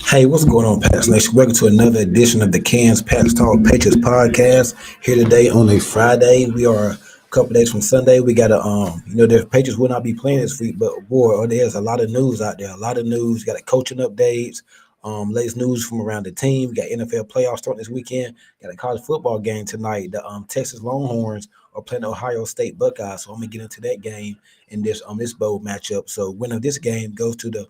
Hey, what's going on, Pats Nation? Welcome to another edition of the Cans Pats Talk Patriots podcast. Here today on a Friday. We are a couple days from Sunday. We got the Patriots will not be playing this week, but boy, there's a lot of news out there. A lot of news. Got a coaching updates, latest news from around the team. Got NFL playoffs starting this weekend. Got a college football game tonight. The Texas Longhorns are playing the Ohio State Buckeyes. So I'm gonna get into that game in this bowl matchup. So winner of this game goes to the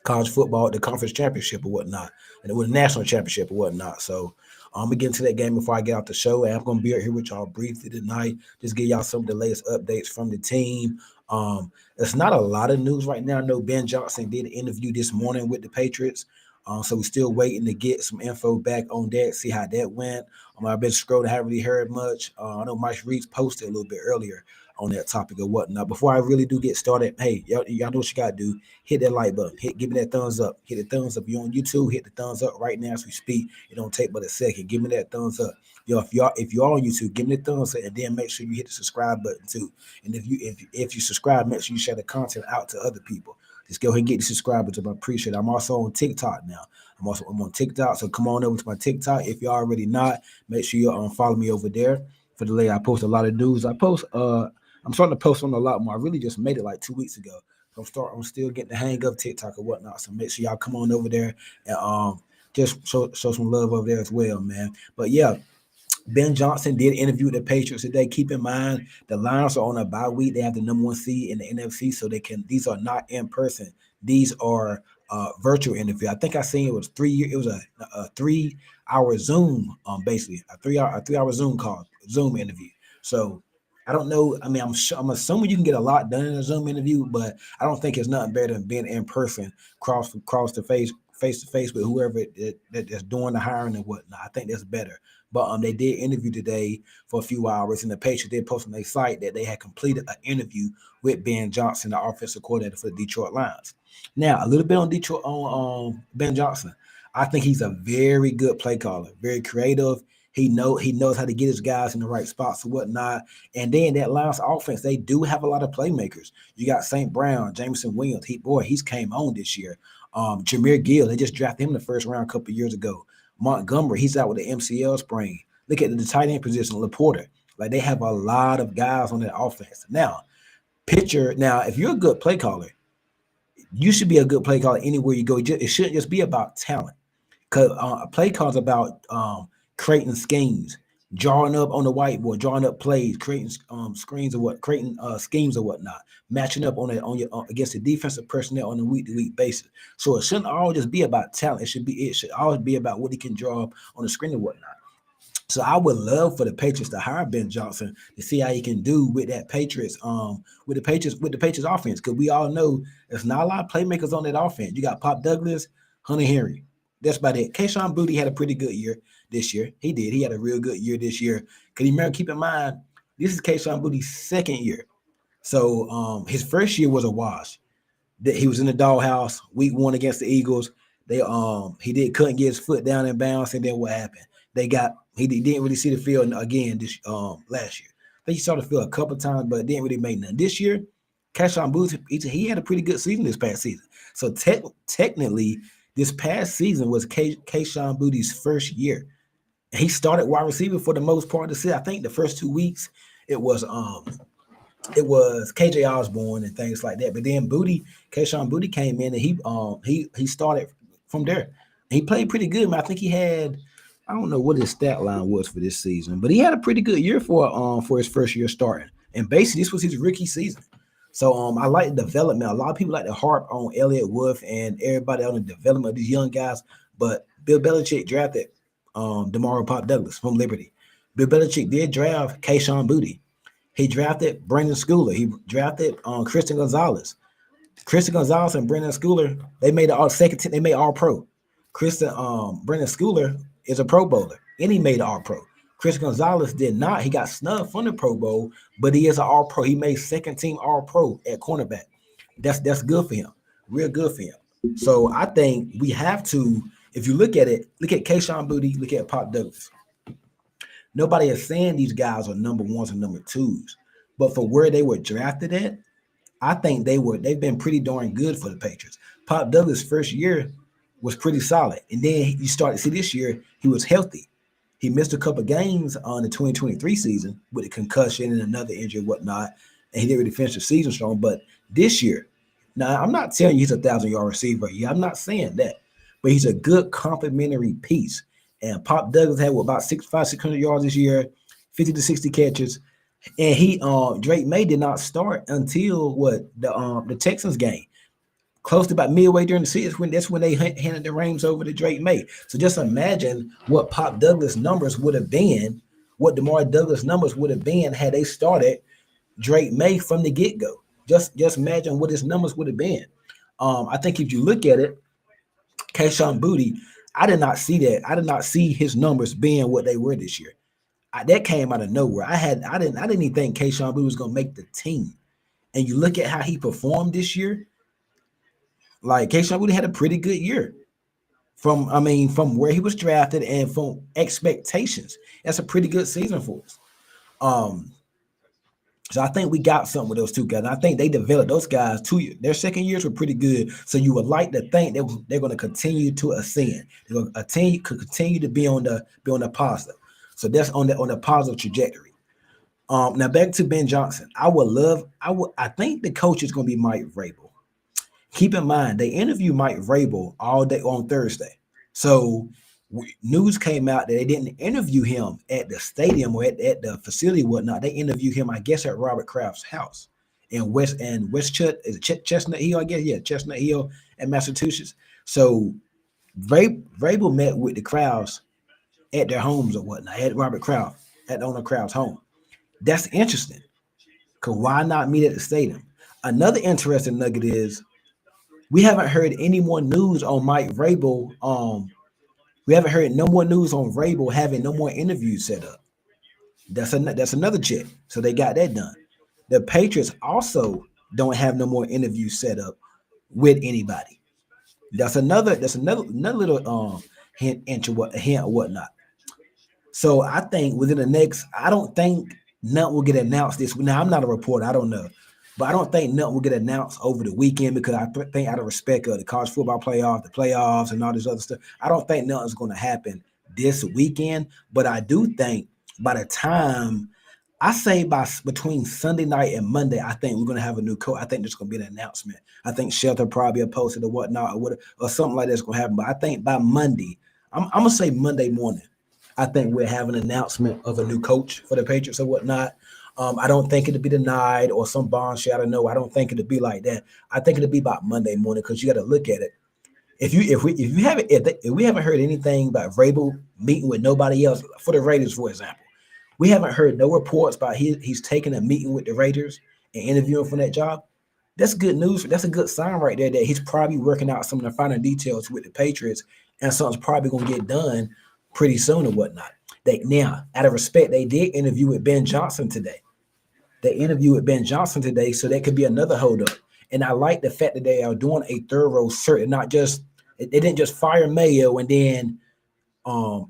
college football, the conference championship or whatnot, and it was a national championship or whatnot. So I'm gonna get into that game before I get off the show. And I'm gonna be here with y'all briefly tonight, just give y'all some of the latest updates from the team. It's not a lot of news right now. I know Ben Johnson did an interview this morning with the Patriots. So we're still waiting to get some info back on that, see how that went. I've been scrolling, haven't really heard much. I know Mike Reeves posted a little bit earlier on that topic or whatnot. Before I really do get started, hey, y'all know what you gotta do. Hit that like button. Give me that thumbs up. Hit the thumbs up. You're on YouTube, hit the thumbs up right now as we speak. It don't take but a second. Give me that thumbs up. Yo, if y'all on YouTube, give me the thumbs up, and then make sure you hit the subscribe button too. And if you subscribe, make sure you share the content out to other people. Just go ahead and get the subscribers up. I appreciate it. I'm also on TikTok now. I'm on TikTok, so come on over to my TikTok. If you're already not, make sure you follow me over there. For the later, I post a lot of news. I'm starting to post on a lot more. I really just made it like 2 weeks ago. I'm still getting the hang of TikTok or whatnot. So make sure y'all come on over there and just show some love over there as well, man. But yeah, Ben Johnson did interview the Patriots today. Keep in mind the Lions are on a bye week. They have the number one seed in the NFC, so these are not in person. These are virtual interview. I think I seen it was 3 year. It was a 3 hour Zoom, basically a 3 hour Zoom interview. So I don't know. I mean, I'm assuming you can get a lot done in a Zoom interview, but I don't think it's nothing better than being in person, cross the face to face with whoever that's doing the hiring and whatnot. I think that's better. But they did interview today for a few hours, and the Patriots did post on their site that they had completed an interview with Ben Johnson, the offensive coordinator for the Detroit Lions. Now, a little bit on Detroit on Ben Johnson. I think he's a very good play caller, very creative. He knows how to get his guys in the right spots and whatnot. And then that Lions offense, they do have a lot of playmakers. You got St. Brown, Jameson Williams. He's came on this year. Jameer Gill, they just drafted him in the first round a couple of years ago. Montgomery, he's out with the MCL sprain. Look at the tight end position, Laporta. Like, they have a lot of guys on that offense. Now, if you're a good play caller, you should be a good play caller anywhere you go. It shouldn't just be about talent. Because a play call is about creating schemes, drawing up on the whiteboard, drawing up plays, creating schemes or whatnot, matching up against the defensive personnel on a week-to-week basis. So it shouldn't all just be about talent. It should always be about what he can draw up on the screen and whatnot. So I would love for the Patriots to hire Ben Johnson to see how he can do with that Patriots offense. Because we all know there's not a lot of playmakers on that offense. You got Pop Douglas, Hunter Henry. That's about it. Kayshon Boutte had a pretty good year this year. He did. He had a real good year this year. Because keep in mind, this is Kayshon Boutte's second year. So his first year was a wash. He was in the doghouse week 1 against the Eagles. He couldn't get his foot down in bounds, and then what happened? He didn't really see the field again this last year. I think he saw the field a couple times, but it didn't really make none. This year, Kayshon Boutte, he had a pretty good season this past season. So technically, this past season was Kayshon Boutte's first year. He started wide receiver for the most part of the season. I think the first 2 weeks it was KJ Osborne and things like that. But then Kayshon Boutte came in and he started from there. He played pretty good, man. I think he had, I don't know what his stat line was for this season, but he had a pretty good year for his first year starting. And basically, this was his rookie season. So I like the development. A lot of people like to harp on Elliott Wolf and everybody on the development of these young guys, but Bill Belichick drafted Demaro Pop Douglas from Liberty. Bill Belichick did draft Kayshawn Booty. He drafted Brandon Schooler. He drafted Christian Gonzalez. Christian Gonzalez and Brendan Schooler, they made the all second team, they made all pro. Brendan Schooler is a pro bowler, and he made all pro. Christian Gonzalez did not. He got snubbed from the Pro Bowl, but he is an all pro. He made second team all pro at cornerback. That's good for him. Real good for him. So I think we have to, if you look at it, look at Kayshawn Booty, look at Pop Douglas. Nobody is saying these guys are number ones and number twos, but for where they were drafted at, I think they've been pretty darn good for the Patriots. Pop Douglas' first year was pretty solid. And then you start to see this year, he was healthy. He missed a couple games on the 2023 season with a concussion and another injury and whatnot. And he didn't really finish the season strong. But this year, now I'm not telling you he's a 1,000-yard receiver. Yeah, I'm not saying that. But he's a good complementary piece. And Pop Douglas had about 600 yards this year, 50 to 60 catches. And Drake May did not start until the Texans game, close to about midway during the season. That's when they handed the reins over to Drake May. So just imagine what Pop Douglas numbers would have been, what DeMar Douglas numbers would have been had they started Drake May from the get go. Just imagine what his numbers would have been. I think if you look at it, Kayshawn Booty, I did not see that. I did not see his numbers being what they were this year. That came out of nowhere. I didn't even think Kayshawn Booty was going to make the team. And you look at how he performed this year. Like Kayshawn Booty had a pretty good year from where he was drafted and from expectations. That's a pretty good season for us. So I think we got something with those two guys. And I think they developed those guys 2 years. Their second years were pretty good. So you would like to think they're going to continue to ascend. They're going to continue to be on the positive. So that's on the positive trajectory. Now back to Ben Johnson. I think the coach is going to be Mike Vrabel. Keep in mind, they interviewed Mike Vrabel all day on Thursday. So news came out that they didn't interview him at the stadium or at the facility, whatnot. They interviewed him, I guess, at Robert Kraft's house in Chestnut Hill, I guess. Yeah, Chestnut Hill in Massachusetts. So Vrabel met with the Krafts at their homes or whatnot, at Robert Kraft, at the owner Kraft's home. That's interesting. Because why not meet at the stadium? Another interesting nugget is we haven't heard any more news on Mike Vrabel. We haven't heard no more news on Vrabel having no more interviews set up. That's another check. So they got that done. The Patriots also don't have no more interviews set up with anybody. That's another little hint or whatnot. So I think within the next, I don't think nothing will get announced this week. Now I'm not a reporter, I don't know. But I don't think nothing will get announced over the weekend because I think out of respect of the college football playoff, the playoffs, and all this other stuff, I don't think nothing's going to happen this weekend. But I do think by the time, I say between Sunday night and Monday, I think we're going to have a new coach. I think there's going to be an announcement. I think Shelter probably posted or whatnot or something like that's going to happen. But I think by Monday, I'm going to say Monday morning, I think we'll have an announcement of a new coach for the Patriots or whatnot. I don't think it'll be denied or some bombshell. I don't know. I don't think it'll be like that. I think it'll be about Monday morning because you got to look at it. If we haven't heard anything about Vrabel meeting with nobody else for the Raiders, for example, we haven't heard no reports about he's taking a meeting with the Raiders and interviewing for that job. That's good news. That's a good sign right there that he's probably working out some of the finer details with the Patriots and something's probably going to get done pretty soon or whatnot. Now, out of respect, they did interview with Ben Johnson today. So that could be another holdup. And I like the fact that they are doing a thorough search, and not just they didn't just fire Mayo and then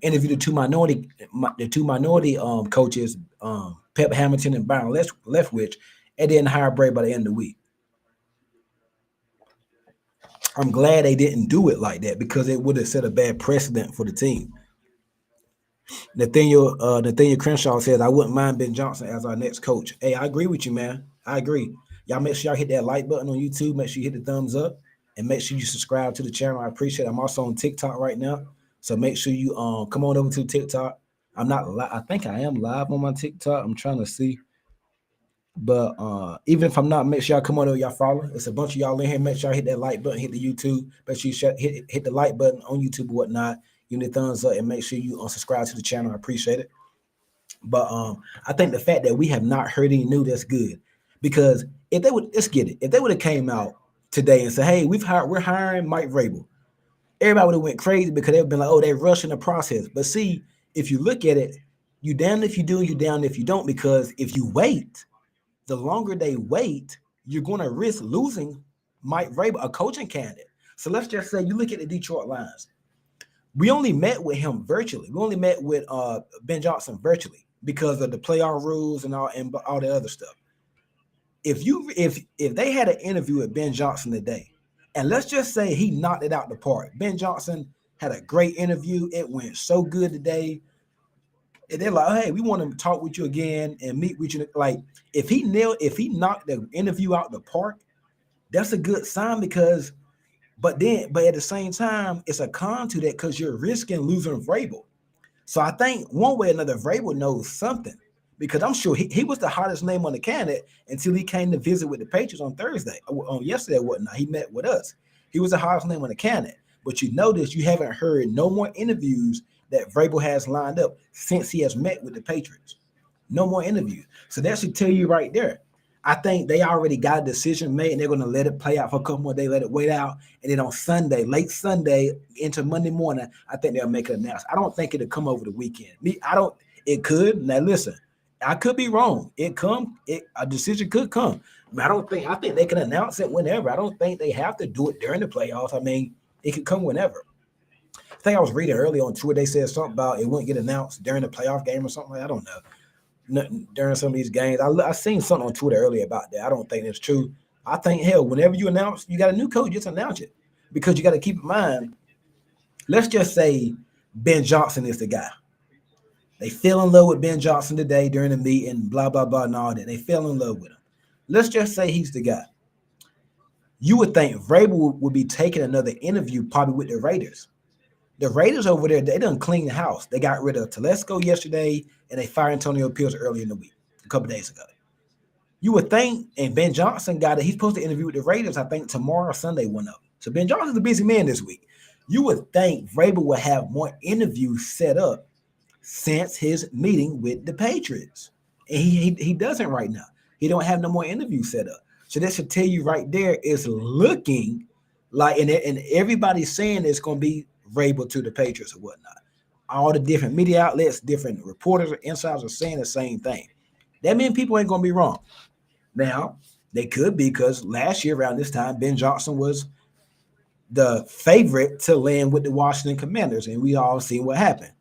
interview the two minority coaches, Pep Hamilton and Byron Leftwich, and then hire Bray by the end of the week. I'm glad they didn't do it like that because it would have set a bad precedent for the team. Nathaniel Crenshaw says, I wouldn't mind Ben Johnson as our next coach. Hey, I agree with you, man. I agree. Y'all make sure y'all hit that like button on YouTube. Make sure you hit the thumbs up. and make sure you subscribe to the channel. I appreciate it. I'm also on TikTok right now. So make sure you come on over to TikTok. I'm not I think I am live on my TikTok. I'm trying to see. But even if I'm not, make sure y'all come on over, y'all follow. It's a bunch of y'all in here. Make sure I hit that like button, hit the YouTube. Make sure you hit the like button on YouTube or whatnot. Give me a thumbs up and make sure you subscribe to the channel. I appreciate it. But I think the fact that we have not heard any news that's good, because if they would, let's get it, if they would have came out today and said, "Hey, we're hiring Mike Vrabel," everybody would have went crazy because they've been like, "Oh, they're rushing the process." But see, if you look at it, you down if you do, you down if you don't. Because if you wait, the longer they wait, you're going to risk losing Mike Vrabel, a coaching candidate. So let's just say you look at the Detroit Lions. We only met with him virtually. We only met with Ben Johnson virtually because of the playoff rules and all the other stuff. If they had an interview with Ben Johnson today, and let's just say he knocked it out the park. Ben Johnson had a great interview. It went so good today. And they're like, hey, we want to talk with you again and meet with you. Like, if he knocked the interview out the park, that's a good sign because, but at the same time, it's a con to that because you're risking losing Vrabel. So I think one way or another, Vrabel knows something because I'm sure he was the hottest name on the candidate until he came to visit with the Patriots on Thursday, on yesterday or whatnot. He met with us. He was the hottest name on the candidate. But you notice you haven't heard no more interviews that Vrabel has lined up since he has met with the Patriots. No more interviews. So that should tell you right there. I think they already got a decision made and they're going to let it play out for a couple more days, let it wait out. And then on Sunday, late Sunday into Monday morning, I think they'll make an announcement. I don't think it'll come over the weekend. It could. Now listen, I could be wrong. A decision could come. But I think they can announce it whenever. I don't think they have to do it during the playoffs. I mean, it could come whenever. I think I was reading earlier on Twitter, they said something about it wouldn't get announced during the playoff game or something. I don't know. During some of these games. I seen something on Twitter earlier about that. I don't think it's true. I think hell, whenever you announce you got a new coach, just announce it because you got to keep in mind. Let's just say Ben Johnson is the guy. They fell in love with Ben Johnson today during the meeting, blah blah blah, and all that. They fell in love with him. Let's just say he's the guy. You would think Vrabel would be taking another interview probably with the Raiders. The Raiders over there, they done clean the house. They got rid of Telesco yesterday, and they fired Antonio Pierce earlier in the week, a couple days ago. You would think, and Ben Johnson got it. He's supposed to interview with the Raiders, I think, tomorrow or Sunday, one up. So Ben Johnson's a busy man this week. You would think Vrabel would have more interviews set up since his meeting with the Patriots. And he doesn't right now. He don't have no more interviews set up. So that should tell you right there, it's looking like, and everybody's saying it's going to be Vrabel to the Patriots or whatnot. All the different media outlets, different reporters or insiders are saying the same thing. That means people ain't going to be wrong. Now, they could be because last year around this time, Ben Johnson was the favorite to land with the Washington Commanders, and we all seen what happened.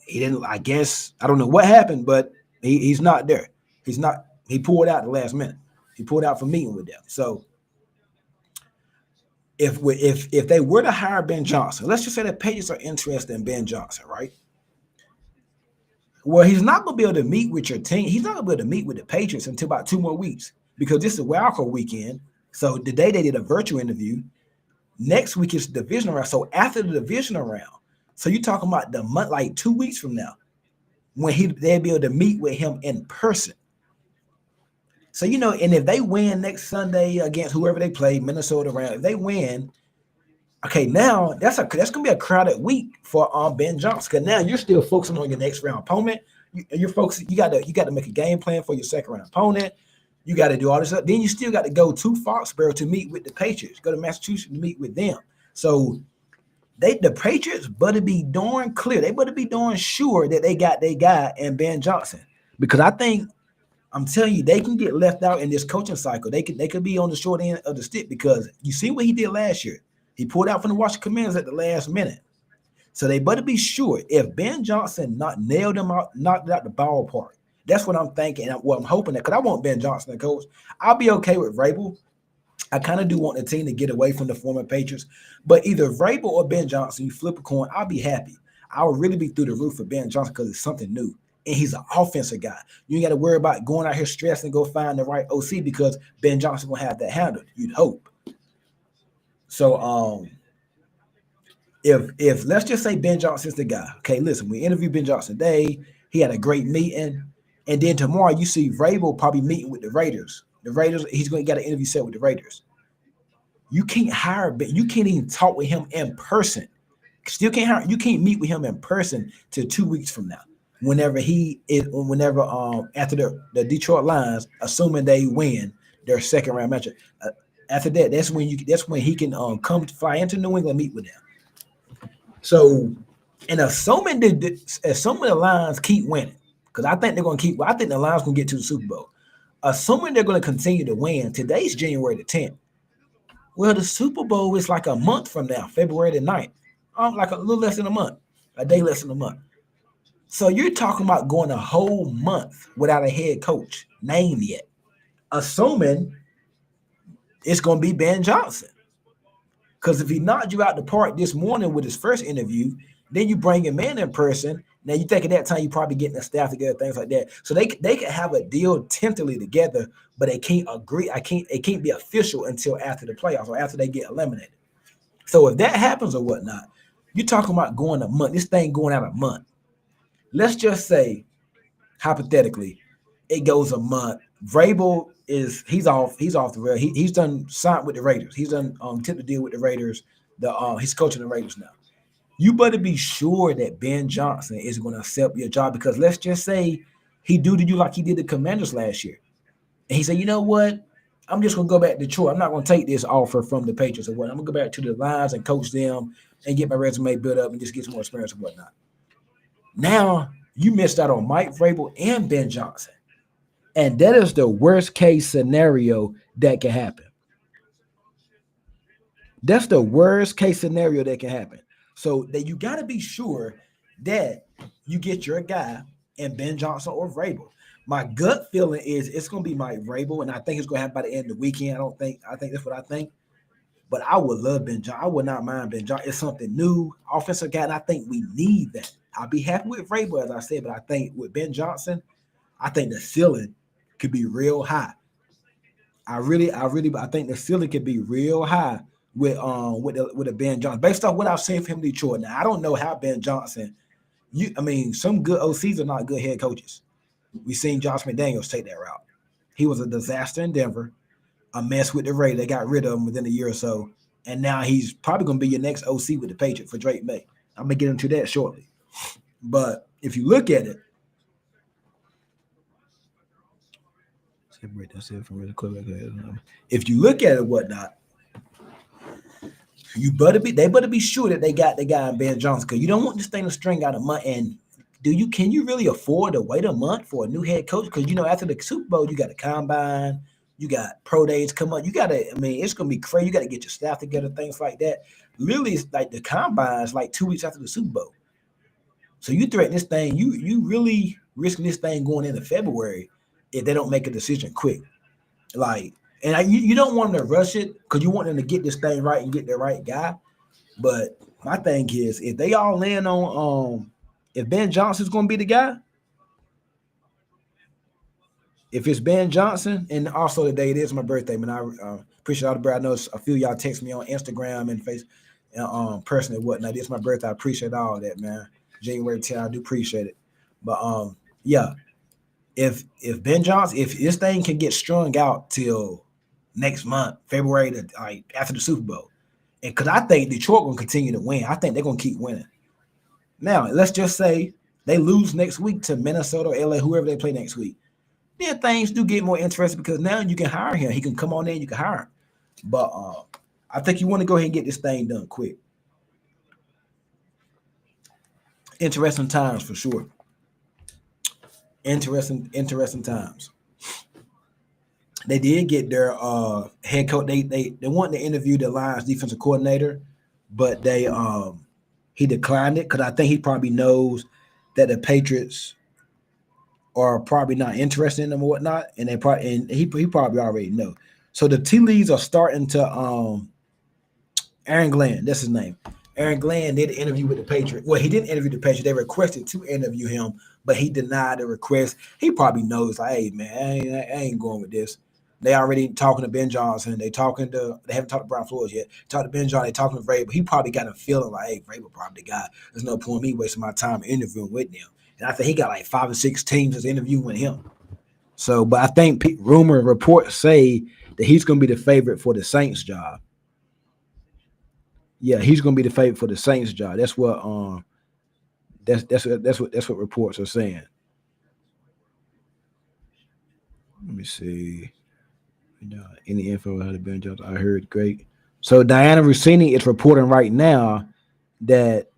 He didn't, I guess, I don't know what happened, but he's not there. He's not, he pulled out the last minute. He pulled out for meeting with them. So if they were to hire Ben Johnson, let's just say the Patriots are interested in Ben Johnson, right? Well, he's not going to be able to meet with your team. He's not going to be able to meet with the Patriots until about 2 more weeks because this is wild card weekend. So today they did a virtual interview. Next week is the divisional round. So after the divisional round, so you're talking about the month, like 2 weeks from now, when they'll be able to meet with him in person. So, and if they win next Sunday against whoever they play, Minnesota round, if they win, okay, now that's gonna be a crowded week for Ben Johnson. Because now you're still focusing on your next round opponent. You're focusing. You got to make a game plan for your second round opponent. You got to do all this stuff. Then you still got to go to Foxborough to meet with the Patriots. Go to Massachusetts to meet with them. So the Patriots better be darn clear. They better be darn sure that they got their guy and Ben Johnson. Because I'm telling you, they can get left out in this coaching cycle. They could be on the short end of the stick because you see what he did last year. He pulled out from the Washington Commanders at the last minute. So they better be sure if Ben Johnson nailed him out, knocked out the ballpark. That's what I'm thinking. What I'm hoping that, because I want Ben Johnson to coach. I'll be okay with Vrabel. I kind of do want the team to get away from the former Patriots. But either Vrabel or Ben Johnson, you flip a coin, I'll be happy. I would really be through the roof for Ben Johnson because it's something new. And he's an offensive guy. You ain't got to worry about going out here stressing and go find the right OC because Ben Johnson will have that handled, you'd hope. So if let's just say Ben Johnson's the guy. Okay, listen, we interviewed Ben Johnson today. He had a great meeting, and then tomorrow you see Vrabel probably meeting with the Raiders. The Raiders, he's going to get an interview set with the Raiders. You can't hire Ben. You can't even talk with him in person. Still can't hire. You can't meet with him in person till 2 weeks from now. Whenever after the Detroit Lions, assuming they win their second round matchup, after that, that's when he can come to fly into New England, meet with them. So, and assuming the Lions keep winning, because I think they're going to keep. I think the Lions going to get to the Super Bowl. Assuming they're going to continue to win, today's January the 10th. Well, the Super Bowl is like a month from now, February the 9th. Like a little less than a month, a day less than a month. So you're talking about going a whole month without a head coach named yet, assuming it's going to be Ben Johnson. Because if he knocked you out the park this morning with his first interview, then you bring him in person. Now you think at that time you probably getting the staff together, things like that. So they could have a deal tentatively together, but they can't agree. It can't be official until after the playoffs or after they get eliminated. So if that happens or whatnot, you're talking about going a month. This thing going out a month. Let's just say, hypothetically, it goes a month. Vrabel he's off the rail. He's done signed with the Raiders. He's done tipped the deal with the Raiders. He's coaching the Raiders now. You better be sure that Ben Johnson is going to accept your job, because let's just say he do to you like he did the Commanders last year, and he said, you know what, I'm just going to go back to Detroit. I'm not going to take this offer from the Patriots or what. I'm going to go back to the Lions and coach them and get my resume built up and just get some more experience and whatnot. Now you missed out on Mike Vrabel and Ben Johnson. And that is the worst case scenario that can happen. That's the worst case scenario that can happen. So that you got to be sure that you get your guy in Ben Johnson or Vrabel. My gut feeling is it's going to be Mike Vrabel, and I think it's going to happen by the end of the weekend. I think that's what I think. But I would love Ben Johnson. I would not mind Ben Johnson. It's something new, offensive guy, and I think we need that. I'll be happy with Vrabel, as I said, but I think with Ben Johnson, I think the ceiling could be real high. I think the ceiling could be real high with a Ben Johnson, based off what I've seen from him in Detroit. Now I don't know how Ben Johnson. Some good OCs are not good head coaches. We've seen Josh McDaniels take that route. He was a disaster in Denver, a mess with the Raiders. They got rid of him within a year or so, and now he's probably going to be your next OC with the Patriots for Drake May. I'm gonna get into that shortly. But if you look at it, if you look at it, whatnot, they better be sure that they got the guy in Ben Johnson, because you don't want this thing to string out a month. And can you really afford to wait a month for a new head coach? Because after the Super Bowl, you got the combine, you got pro days come up. It's gonna be crazy. You got to get your staff together, things like that. Really, it's like the combine is like 2 weeks after the Super Bowl. So you threaten this thing, you really risking this thing going into February if they don't make a decision quick. You don't want them to rush it, because you want them to get this thing right and get the right guy. But my thing is, if they all land on if Ben Johnson's going to be the guy, if it's Ben Johnson, and also today it is my birthday, man. I appreciate all the bread. I know a few of y'all text me on Instagram and Facebook, personally and whatnot. It's my birthday. I appreciate all that, man. January 10th, I do appreciate it. But yeah, if Ben Johnson, if this thing can get strung out till next month, February, after the Super Bowl, and because I think Detroit will continue to win, I think they're gonna keep winning. Now, let's just say they lose next week to Minnesota or LA, whoever they play next week. Then things do get more interesting, because now you can hire him. He can come on in, you can hire him. But I think you want to go ahead and get this thing done quick. Interesting times for sure. Interesting times. They did get their head coach. They wanted to interview the Lions defensive coordinator, but he declined it, because I think he probably knows that the Patriots are probably not interested in him or whatnot, and he probably already know. So the tea leaves are starting to Aaron Glenn, that's his name. Aaron Glenn did an interview with the Patriots. Well, he didn't interview the Patriots. They requested to interview him, but he denied the request. He probably knows, like, hey, man, I ain't going with this. They already talking to Ben Johnson. They haven't talked to Brian Flores yet. Talked to Ben Johnson. They talking to Vrabel. He probably got a feeling like, hey, Vrabel probably the guy. There's no point in me wasting my time interviewing with them. And I think he got like 5 or 6 teams that's interviewing with him. So, but I think rumor reports say that he's going to be the favorite for the Saints job. Yeah, he's going to be the favorite for the Saints job. That's what reports are saying. Let me see. Any info on how to Ben Johnson? I heard great. So Diana Rossini is reporting right now that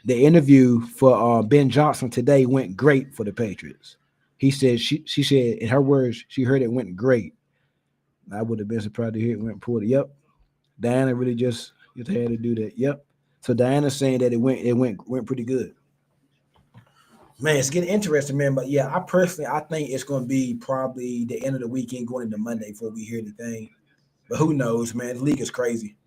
the interview for Ben Johnson today went great for the Patriots. He said she said in her words she heard it went great. I would have been surprised to hear it went poorly. Yep, Diana really just had to do that. Yep. So Diana's saying that it went pretty good. Man, it's getting interesting, man. But yeah, I think it's going to be probably the end of the weekend going into Monday before we hear anything. But who knows, man? The league is crazy.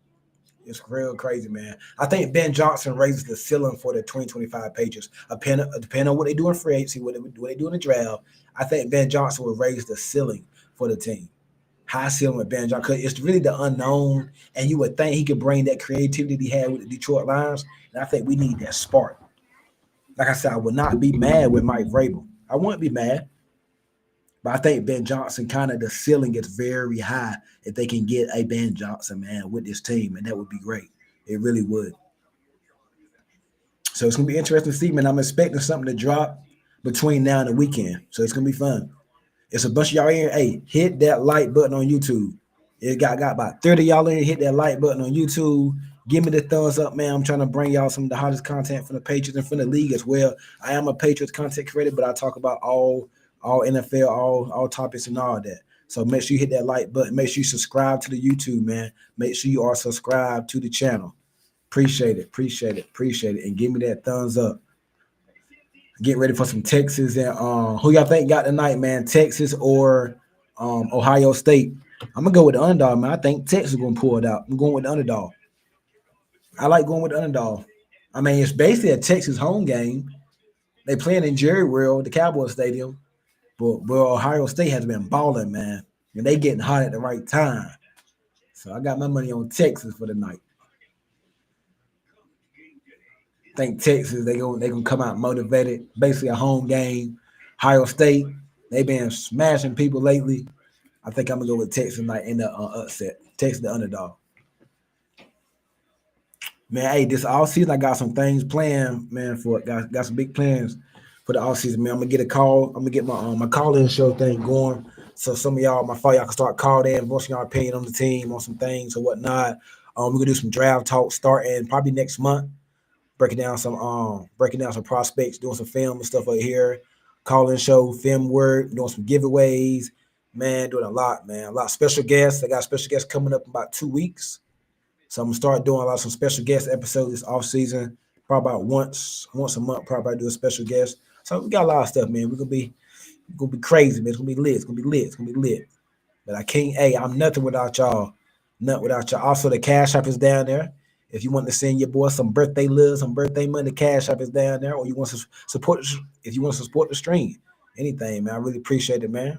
It's real crazy, man. I think Ben Johnson raises the ceiling for the 2025 Patriots. Depending on what they do in free agency, what they do in the draft, I think Ben Johnson will raise the ceiling for the team. High ceiling with Ben Johnson, because it's really the unknown, and you would think he could bring that creativity that he had with the Detroit Lions. And I think we need that spark. Like I said, I would not be mad with Mike Vrabel. I wouldn't be mad. But I think Ben Johnson kind of the ceiling is very high if they can get a Ben Johnson, man, with this team, and that would be great. It really would. So it's gonna be interesting to see, man. I'm expecting something to drop between now and the weekend. So it's gonna be fun. It's a bunch of y'all in here. Hey, hit that like button on YouTube. It got about 30 of y'all in here. Hit that like button on YouTube. Give me the thumbs up, man. I'm trying to bring y'all some of the hottest content from the Patriots and from the league as well. I am a Patriots content creator, but I talk about all NFL, all topics and all that. So make sure you hit that like button. Make sure you subscribe to the YouTube, man. Make sure you are subscribed to the channel. Appreciate it, appreciate it, appreciate it. And give me that thumbs up. Get ready for some Texas and who y'all think got tonight, man? Texas or Ohio State? I'm gonna go with the underdog, man. I think Texas is gonna pull it out. I'm going with the underdog. I like going with the underdog. I mean, it's basically a Texas home game. They playing in Jerry World, the Cowboy Stadium. But Ohio State has been balling, man, and they getting hot at the right time. So I got my money on Texas for the night. I think Texas they gonna come out motivated. Basically a home game. Ohio State they been smashing people lately. I think I'm gonna go with Texas tonight in the upset. Texas the underdog. Man, hey, this all season I got some things planned, man. For got some big plans for the all season, man. I'm gonna get a call. I'm gonna get my call in show thing going. So some of y'all, y'all can start calling in, voicing your opinion on the team, on some things or whatnot. We're gonna do some draft talk starting probably next month, breaking down some prospects, doing some film and stuff over here. Call in show, film work, doing some giveaways, man, doing a lot, man. A lot of special guests. I got special guests coming up in about 2 weeks. So I'm gonna start doing a lot of some special guest episodes this off season. Probably about once a month. Probably do a special guest. So we got a lot of stuff, man. We're gonna be crazy, man. It's gonna be lit. It's gonna be lit. It's gonna be lit. But I can't. Hey, I'm nothing without y'all. Nothing without y'all. Also, the cash app is down there. If you want to send your boy some birthday love, some birthday money, the cash app is down there. Or you want to support, if you want to support the stream, anything, man. I really appreciate it, man.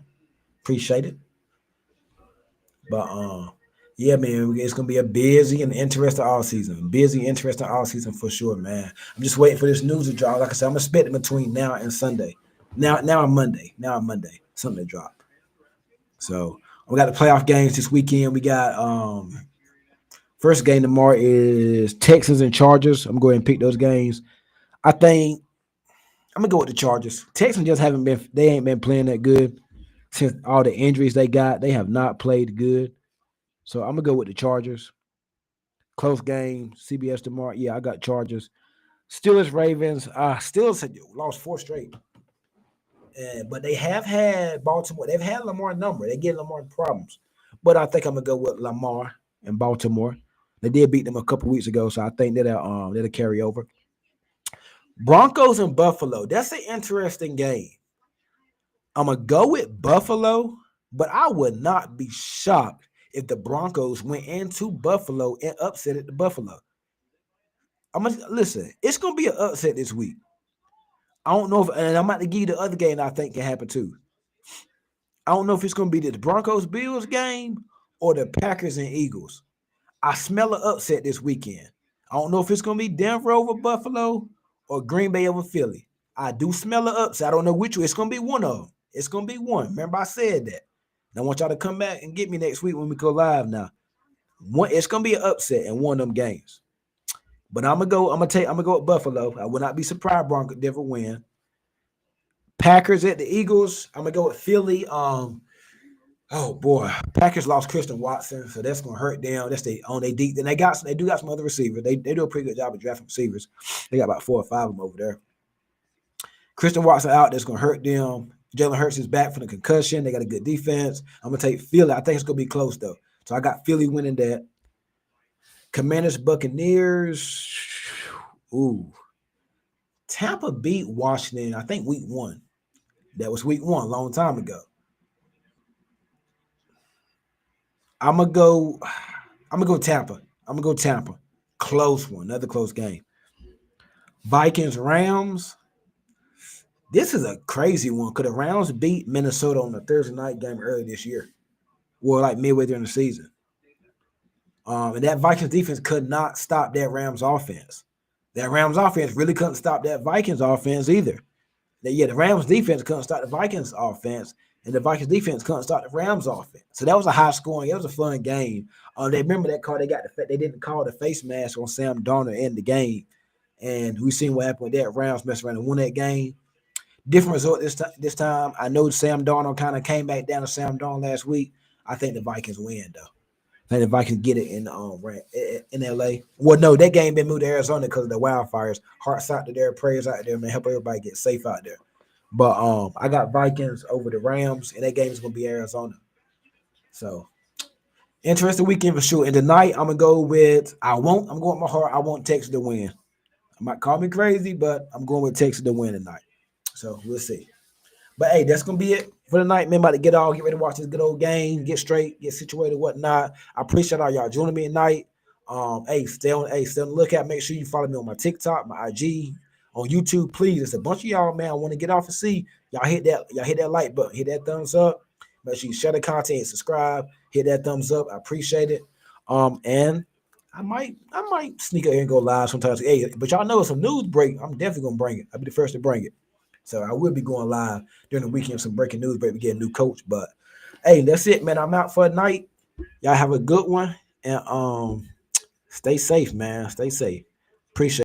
Appreciate it. But yeah, man, it's gonna be a busy and interesting all season. Busy, interesting all season for sure, man. I'm just waiting for this news to drop. Like I said, I'm expecting between now and Sunday. Now on Monday. Now on Monday, something to drop. So we got the playoff games this weekend. We got first game tomorrow is Texans and Chargers. I'm going to pick those games. I think I'm gonna go with the Chargers. Texans just haven't been. They ain't been playing that good since all the injuries they got. They have not played good. So I'm gonna go with the Chargers. Close game, CBS tomorrow. Yeah, I got Chargers. Steelers, Ravens. Steelers lost 4 straight, but they have had Baltimore. They've had Lamar number. They get Lamar problems, but I think I'm gonna go with Lamar and Baltimore. They did beat them a couple weeks ago, so I think that'll carry over. Broncos and Buffalo. That's an interesting game. I'm gonna go with Buffalo, but I would not be shocked if the Broncos went into Buffalo and upset the Buffalo. I'm gonna listen. It's gonna be an upset this week. I don't know if, and I'm about to give you the other game that I think can happen too. I don't know if it's going to be the Broncos Bills game or the Packers and Eagles. I smell an upset this weekend. I don't know if it's going to be Denver over Buffalo or Green Bay over Philly. I do smell an upset. I don't know which one. It's going to be one of them. It's going to be one. Remember, I said that. And I want y'all to come back and get me next week when we go live now. It's going to be an upset in one of them games. But I'm gonna go with Buffalo. I would not be surprised Broncos Denver win. Packers at the Eagles. I'm gonna go with Philly. Oh boy, Packers lost Christian Watson, so that's gonna hurt them. That's they on they deep. Then they do got some other receivers. They do a pretty good job of drafting receivers. They got about 4 or 5 of them over there. Christian Watson out. That's gonna hurt them. Jalen Hurts is back from the concussion. They got a good defense. I'm gonna take Philly. I think it's gonna be close though. So I got Philly winning that. Commanders Buccaneers. Ooh, Tampa beat Washington. I think week 1. That was week 1, a long time ago. I'm gonna go. I'm gonna go Tampa. I'm gonna go Tampa. Close one, another close game. Vikings Rams. This is a crazy one because the Rams beat Minnesota on the Thursday night game earlier this year, well, like midway during the season. And that Vikings defense could not stop that Rams offense. That Rams offense really couldn't stop that Vikings offense either. Yeah, the Rams defense couldn't stop the Vikings offense, and the Vikings defense couldn't stop the Rams offense. So that was a high scoring. It was a fun game. They remember that call. They didn't call the face mask on Sam Darnold in the game, and we seen what happened with that. Rams messed around and won that game. Different result this time. I know Sam Darnold kind of came back down to Sam Darnold last week. I think the Vikings win though. I think the Vikings get it in LA. Well, no, that game been moved to Arizona because of the wildfires. Hearts out there, prayers out there, man. Help everybody get safe out there. But I got Vikings over the Rams, and that game is gonna be Arizona. So interesting weekend for sure. And tonight I'm gonna go with I'm going with my heart. I want Texas to win. I might call me crazy, but I'm going with Texas to win tonight. So we'll see. But hey, that's gonna be it for the night, man. About to get ready to watch this good old game, get straight, get situated, whatnot. I appreciate all y'all joining me tonight. Stay on the lookout. Make sure you follow me on my TikTok, my IG, on YouTube. Please, it's a bunch of y'all, man. I want to get off and see y'all hit that like button, hit that thumbs up. Make sure you share the content, subscribe, hit that thumbs up. I appreciate it. And I might sneak out here and go live sometimes. Hey, but y'all know it's a news break. I'm definitely gonna bring it. I'll be the first to bring it. So I will be going live during the weekend, some breaking news, but we get a new coach. But hey, that's it, man. I'm out for the night. Y'all have a good one and stay safe, man. Stay safe. Appreciate it.